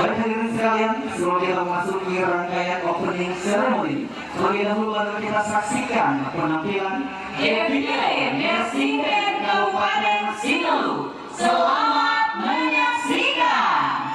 Baik hadirin sekalian, sebelum kita memasuki rangkaian opening ceremony, terlebih dahulu baru kita saksikan penampilan Defile Marching Band Kabupaten Sinelu. Selamat menyaksikan.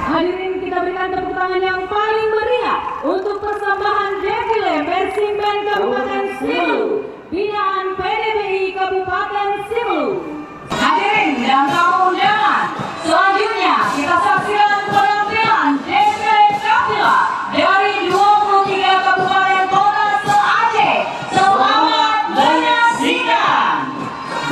Hadirin, kita berikan tepuk tangan yang paling meriah untuk persembahan Defile Marching Band Kabupaten Sinelu, binaan PDBI Kabupaten Sinelu. Hadirin dan tamu undangan, selanjutnya kita saksikan penampilan Defile Kapila dari 23 kabupaten kota se-Aceh. Selamat menyaksikan.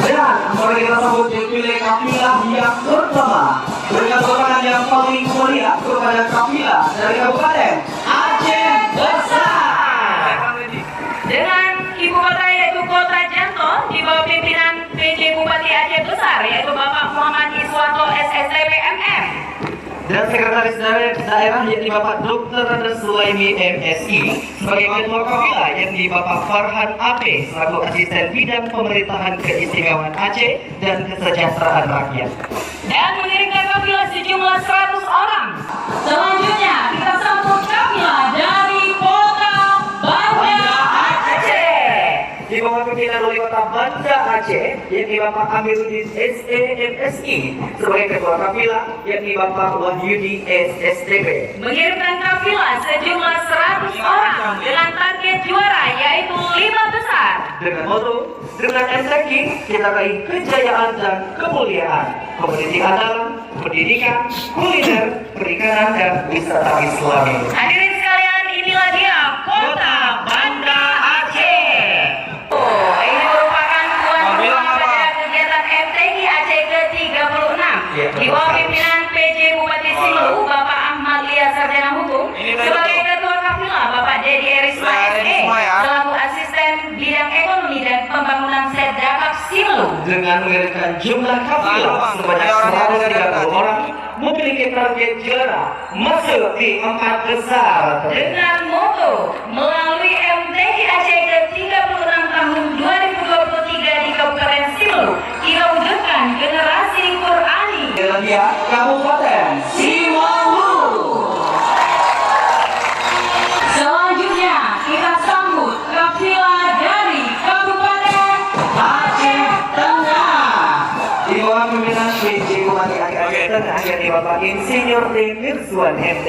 Dan mari kita sambut Defile Kapila yang pertama. Berikan tangan yang paling meriah kepada Kapila dari Kabupaten Aceh Besar. Dengan ibu kota yaitu Kota Janto di bawah pimpinan PJ Bupati Aceh Besar yaitu Bapak Muhammad Iswanto SSTP MM. Dan Sekretaris Daerah yakni Bapak Dr. Randes Sulaimi MSI sebagai Ketua Kapila yakni Bapak Farhan AP selaku Asisten Bidang Pemerintahan Keistimewaan Aceh dan Kesejahteraan Rakyat. Dan mengirimkan kapila sejumlah 100 orang. Selanjutnya kita sambut kapila dari Kota Banda Aceh. Di bawah pimpinan Wali Kota Banda Aceh yakni Bapak Amiruddin SE MSI sebagai Ketua Kapila yakni Bapak Wahyudi SSDP. Mengirimkan kapila sejumlah 100 orang dengan target juara yaitu 5 besar. Dengan moto, dengan energi kita raih kejayaan dan kemuliaan. Komoditi andalan, pendidikan, kuliner, perikanan dan wisata Islami. Hadirin sekalian, inilah dia Kota Banda Aceh. Ini merupakan tuan rumah pada kegiatan MTQ Aceh ke-36 di bawah pimpinan PJ Bupati Sinelu Bapak Ahmad Lia Sarjana Hukum sebagai Ketua Kapila Bapak Dedi Erisma SE selaku Asisten Bidang Ekonomi dan Pembangunan Sedakap Sinelu. Dengan mengirimkan jumlah kapila sebanyak 130 orang, memiliki target juara masuk di 4 besar. Dengan moto melalui MTQ Aceh ke-36 tahun 2023 di Kabupaten Sinelu, kita wujudkan generasi Qurani. Dengan dia Kabupaten Sinelu. Selanjutnya kita sambut kapila dari Kabupaten Aceh Tengah. Di bawah pimpinan PJ Bupati Aceh Tengah yakni Bapak Insinyur D. Mirzuan MT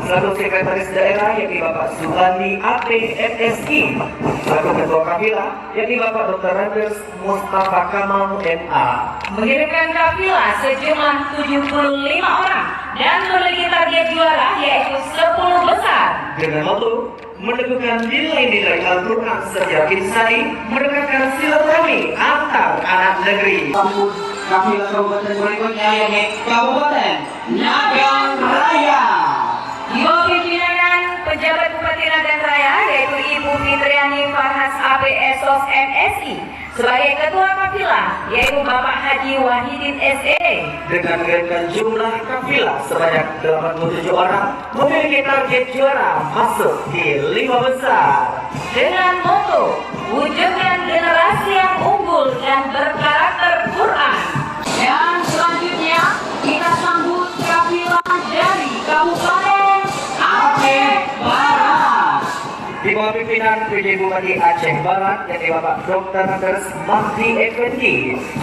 selaku Sekretaris Daerah yakni Bapak Subandi AP MSI selaku Ketua Kapila yakni Bapak Dr. Randes Mustafa Kamal MA. mengirimkan kapila sejumlah 75 orang dan memiliki target juara yaitu 10 besar. Dengan moto meneguhkan nilai-nilai Al-Quran secara insani, mendekatkan silaturahmi antar anak negeri. Kapila kabupaten berikutnya yakni Kabupaten Nagan Raya. Di bawah pimpinan pejabat Bupati Nagan Raya yaitu Ibu Fitriani Farhas APSOS MSI sebagai Ketua Kapila yaitu Bapak Haji Wahidin SE. Dengan mengirimkan jumlah kapila sebanyak 87 orang, memiliki target juara masuk di 5 besar. Dengan moto wujudkan generasi yang unggul dan berkarakter Quran. Dan selanjutnya kita sambut kapila dari Kabupaten Aceh Barat. Di bawah pimpinan PJ Bupati Aceh Barat yakni Bapak Dr. Randes Mahdi Effendi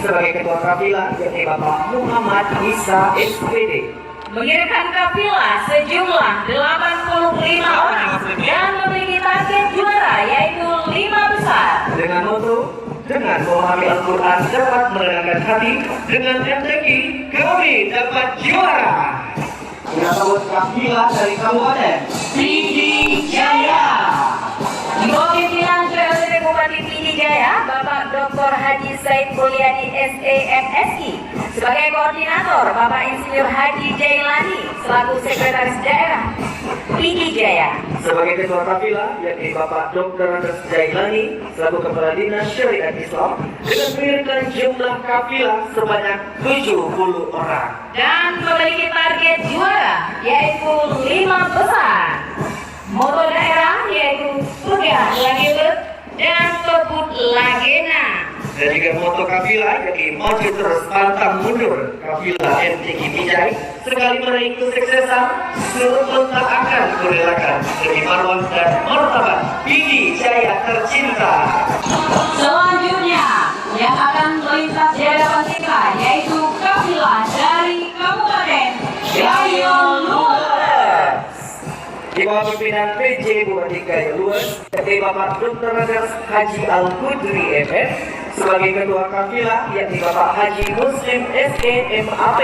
sebagai Ketua Kapila yakni Bapak Muhammad Isa SPD. Mengirimkan kapila sejumlah 85 orang dan memiliki target juara yaitu 5 besar. Dengan moto dengan memahami Al-Quran dapat menenangkan hati, dengan MTQ kami dapat juara. Kita sambut kafilah dari Kabupaten Pidi Jaya. Di bawah pimpinan PLT Bupati Pidi Jaya, Bapak Dr. Haji Said Mulyadi SEMSI. Sebagai koordinator, Bapak Insinyur Haji Jailani selaku Sekretaris Daerah Pidi Jaya. Sebagai ketua kafilah, yakni Bapak Dr. Andes Jailani selaku Kepala Dinas Syariat Islam dengan mengirimkan jumlah kafilah sebanyak 70 orang. Dan memiliki target juara yaitu 5 besar. Moto daerah yaitu Sudah Lagelet dan Tobut Lagena. Dan juga moto kafilah yakni maju terus pantang mundur. Kafilah MTQ Bijai sekali meraih kesuksesan seluruh tak akan kurelakan demi marwah dan martabat Pidi Jaya tercinta. Selanjutnya yang akan melintas di hadapan kita yaitu kafilah dari Kabupaten Gayo Luar. Di bawah pimpinan PJ Bupati Gayo Luar, yakni Bapak Dr. Andes Haji Al-Kudri MS sebagai ketua kafilah, yakni Bapak Haji Muslim SEMAP.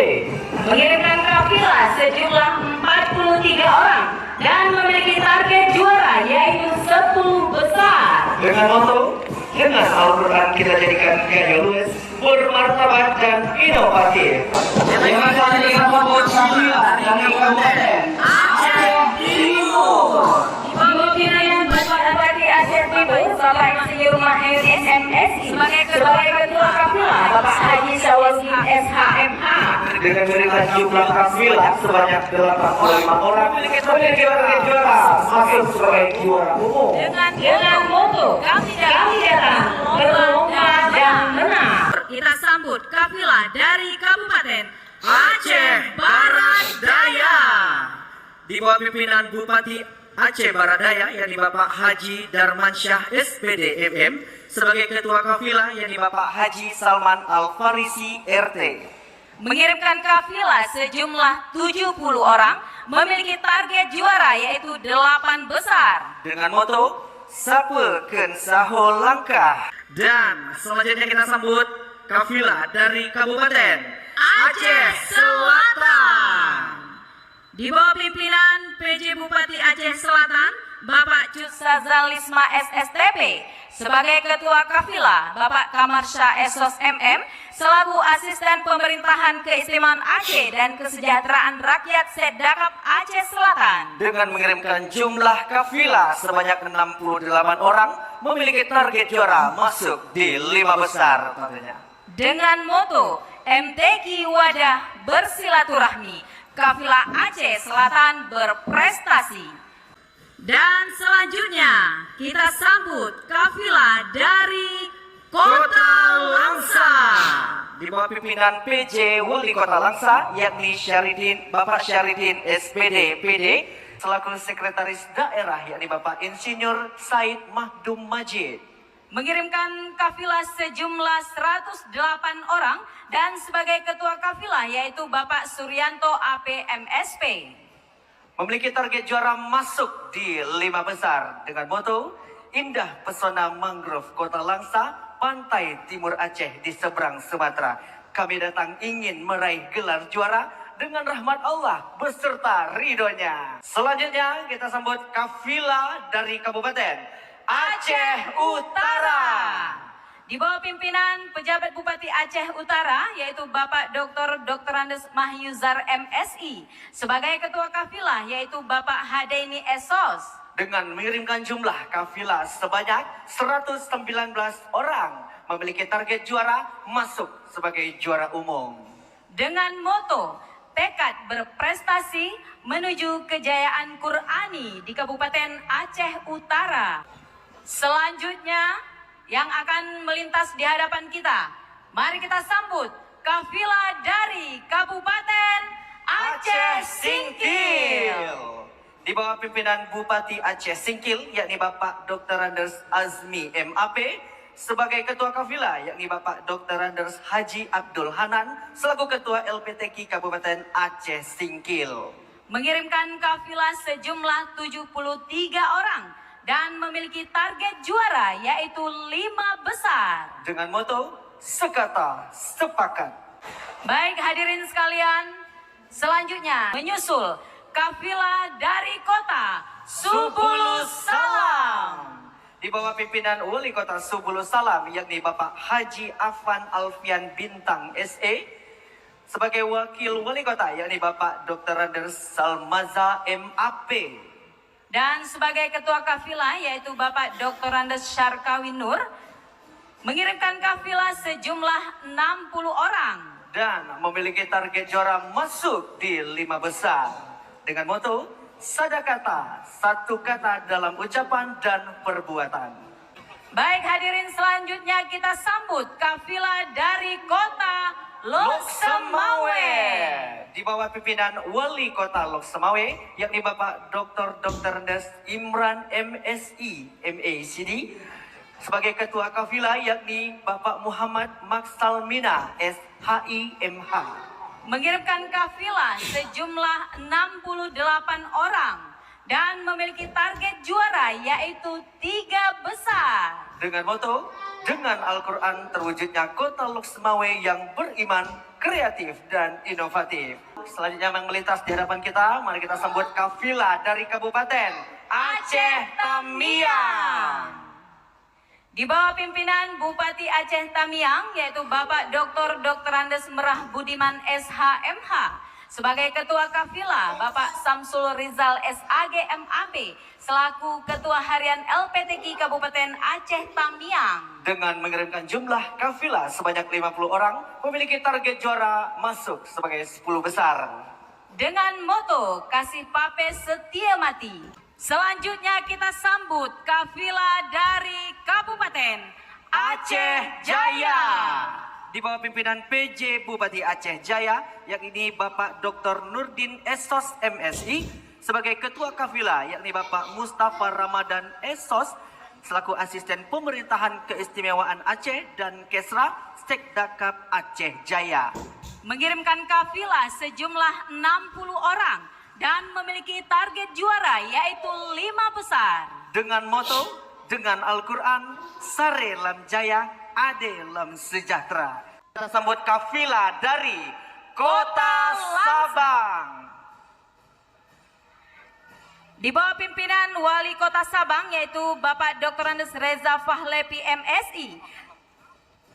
Mengirimkan kafilah sejumlah 43 orang dan memiliki target juara yaitu 10 besar. Dengan moto, dengan Al-Quran kita jadikan Gayo Luar bermartabat dan inovatif. Dengan kali disambut kafilah dari Kabupaten Aceh Timur. Ibu Pinayan Bapak Abadi Aceh Timur, Bapak Insinyur Mahyun SMSI sebagai ketua kafilah, Bapak Haji Sawasin SHMH. Dengan memberikan jumlah kafilah sebanyak 85 orang, memiliki target juara masuk sebagai juara umum. Dengan moto kami datang berlomba dan menang. Kita sambut kafilah dari Kabupaten Aceh Barat Daya. Di bawah pimpinan Bupati Aceh Barat Daya, yakni Bapak Haji Darmansyah SPD MM sebagai ketua kafilah, yakni Bapak Haji Salman Al-Farisi RT. mengirimkan kafilah sejumlah 70 orang, memiliki target juara yaitu 8 besar. Dengan moto Sapekeun Saho Langkah. Dan selanjutnya kita sambut kafilah dari Kabupaten Aceh Selatan. Di bawah pimpinan PJ Bupati Aceh Selatan, Bapak Cut Sazalisma SSTP, sebagai Ketua Kafilah, Bapak Kamarsya Esos MM, selaku Asisten Pemerintahan Keistimewaan Aceh dan Kesejahteraan Rakyat Sedakap Aceh Selatan. Dengan mengirimkan jumlah kafilah sebanyak 68 orang, memiliki target juara masuk di 5 besar tentunya. Dengan moto MTQ Wadah Bersilaturahmi, kafilah Aceh Selatan berprestasi. Dan selanjutnya kita sambut kafilah dari Kota Langsa. Di bawah pimpinan PJ Wali Kota Langsa, yakni Bapak Syaridin SPD PD, selaku Sekretaris Daerah, yakni Bapak Insinyur Said Mahdum Majid. Mengirimkan kafilah sejumlah 108 orang dan sebagai ketua kafilah yaitu Bapak Suryanto APMSP. Memiliki target juara masuk di 5 besar dengan moto Indah Pesona Mangrove Kota Langsa, Pantai Timur Aceh di seberang Sumatera. Kami datang ingin meraih gelar juara dengan rahmat Allah beserta ridhonya. Selanjutnya kita sambut kafilah dari Kabupaten Aceh Utara. Di bawah pimpinan pejabat Bupati Aceh Utara yaitu Bapak Dr. Andes Mahyuzar MSI, sebagai ketua kafilah yaitu Bapak Hadaini Esos. Dengan mengirimkan jumlah kafilah sebanyak 119 orang, memiliki target juara masuk sebagai juara umum. Dengan moto tekad berprestasi menuju kejayaan Qur'ani di Kabupaten Aceh Utara. Selanjutnya yang akan melintas di hadapan kita, mari kita sambut kafilah dari Kabupaten Aceh Singkil. Di bawah pimpinan Bupati Aceh Singkil, yakni Bapak Dr. Andes Azmi MAP, sebagai ketua kafilah, yakni Bapak Dr. Andes Haji Abdul Hanan, selaku ketua LPTQ Kabupaten Aceh Singkil. Mengirimkan kafilah sejumlah 73 orang dan memiliki target juara yaitu 5 besar. Dengan moto sekata sepakat. Baik hadirin sekalian, selanjutnya menyusul kafilah dari kota Subulus Salam. Di bawah pimpinan Wali Kota Subulus Salam yakni Bapak Haji Afan Alfian Bintang SE. Sebagai wakil Wali Kota yakni Bapak Dr. Anders Salmaza MAP. Dan sebagai ketua kafilah yaitu Bapak Dr. Andes Syarkawi Nur mengirimkan kafilah sejumlah 60 orang Dan memiliki target juara masuk di 5 besar. Dengan moto sadakata, satu kata dalam ucapan dan perbuatan. Baik hadirin, selanjutnya kita sambut kafilah dari kota Lok Semawe. Di bawah pimpinan Wali Kota Lok Semawe yakni Bapak Dr. Des Imran MSI MACD. Sebagai ketua kafilah yakni Bapak Muhammad Maksalmina SHI MH. Mengirimkan kafilah sejumlah 68 orang dan memiliki target juara yaitu 3 besar. Dengan moto, dengan Al-Quran terwujudnya kota Lok Semawe yang beriman, kreatif, dan inovatif. Selanjutnya yang melintas di hadapan kita, mari kita sambut kafilah dari Kabupaten Aceh Tamiang. Di bawah pimpinan Bupati Aceh Tamiang yaitu Bapak Dr. Andes Merah Budiman SHMH. Sebagai ketua kafilah Bapak Samsul Rizal SAG MAP selaku ketua harian LPTQ Kabupaten Aceh Tamiang. Dengan mengirimkan jumlah kafilah sebanyak 50 orang, memiliki target juara masuk sebagai 10 besar. Dengan moto kasih pape setia mati. Selanjutnya kita sambut kafilah dari Kabupaten Aceh Jaya. Di bawah pimpinan PJ Bupati Aceh Jaya, yakni Bapak Dr. Nurdin Esos MSI. Sebagai ketua kafilah, yakni Bapak Mustafa Ramadan Esos, selaku asisten pemerintahan keistimewaan Aceh dan Kesra Sekdakap Aceh Jaya. Mengirimkan kafilah sejumlah 60 orang dan memiliki target juara yaitu 5 besar. Dengan moto, dengan Al-Quran, Sare Lam Jaya, Ade Lam Sejahtera. Kita sambut kafilah dari Kota Sabang. Di bawah pimpinan Wali Kota Sabang yaitu Bapak Dr. Andes Reza Fahlepi MSI.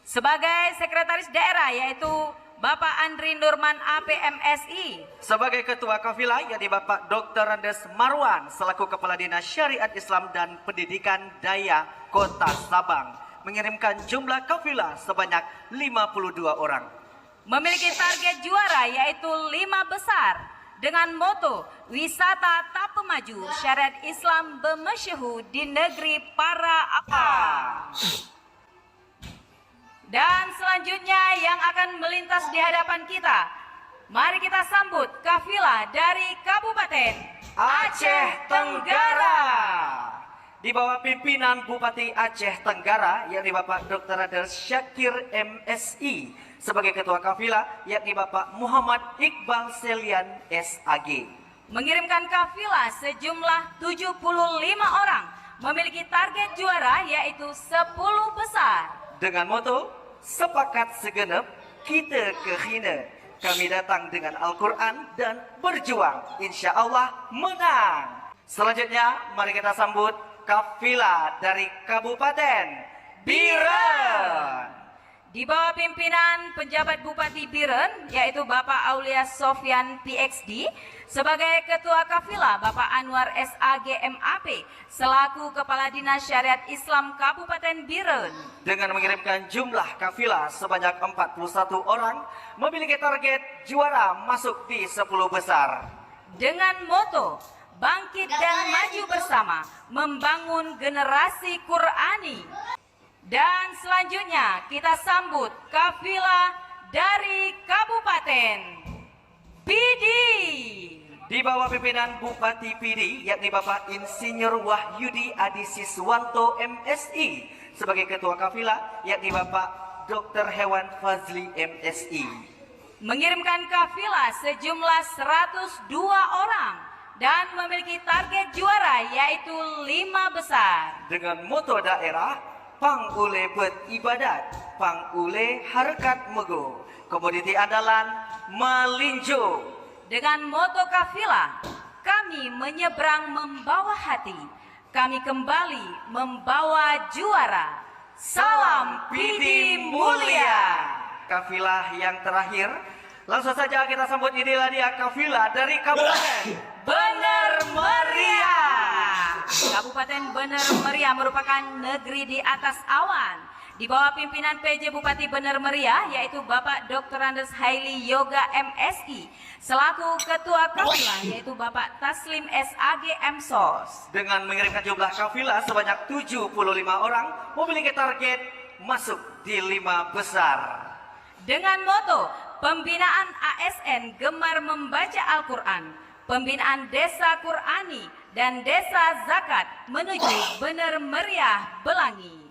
Sebagai sekretaris daerah yaitu Bapak Andri Nurman APMSI. Sebagai ketua kafilah yakni Bapak Dr. Andes Marwan selaku Kepala Dinas Syariat Islam dan Pendidikan Daya Kota Sabang mengirimkan jumlah kafilah sebanyak 52 orang. Memiliki target juara yaitu 5 besar dengan moto wisata tak pemaju syariat Islam bermasyhur di negeri para apa. Dan selanjutnya yang akan melintas di hadapan kita, mari kita sambut kafilah dari Kabupaten Aceh Tenggara. Di bawah pimpinan Bupati Aceh Tenggara yakni Bapak Dr. Adel Syakir MSI. Sebagai ketua kafilah yakni Bapak Muhammad Iqbal Selian SAG. Mengirimkan kafilah sejumlah 75 orang, memiliki target juara yaitu 10 besar. Dengan moto sepakat segenap, kita kehina. Kami datang dengan Al-Quran dan berjuang, insya Allah menang. Selanjutnya mari kita sambut kafilah dari Kabupaten Biren. Di bawah pimpinan penjabat Bupati Biren yaitu Bapak Aulia Sofyan PXD. Sebagai ketua kafilah Bapak Anwar SAG MAP selaku Kepala Dinas Syariat Islam Kabupaten Biren. Dengan mengirimkan jumlah kafilah sebanyak 41 orang, memiliki target juara masuk di 10 besar. Dengan moto bangkit dan maju bersama membangun generasi Qurani. Dan selanjutnya kita sambut kafilah dari Kabupaten Pidi. Di bawah pimpinan Bupati Pidi yakni Bapak Insinyur Wahyudi Adi Siswanto MSI. Sebagai ketua kafilah yakni Bapak Dr. Hewan Fazli MSI. Mengirimkan kafilah sejumlah 102 orang dan memiliki target juara yaitu 5 besar. Dengan moto daerah, pang ule beribadat, pang ule harkat mego, komoditi andalan melinjo. Dengan moto kafilah, kami menyeberang membawa hati, kami kembali membawa juara. Salam PD Mulia. Kafilah yang terakhir, langsung saja kita sambut inilah dia kafilah dari Kabupaten Bener Meriah. Kabupaten Bener Meriah merupakan negeri di atas awan. Di bawah pimpinan PJ Bupati Bener Meriah yaitu Bapak Dr. Andes Haili Yoga MSI. Selaku Ketua Kafilah yaitu Bapak Taslim SAG MSOS. Dengan mengirimkan jumlah kafilah sebanyak 75 orang, memiliki target masuk di 5 besar. Dengan moto pembinaan ASN gemar membaca Al-Quran, pembinaan desa Qurani dan desa zakat menuju Bener Meriah Belangi.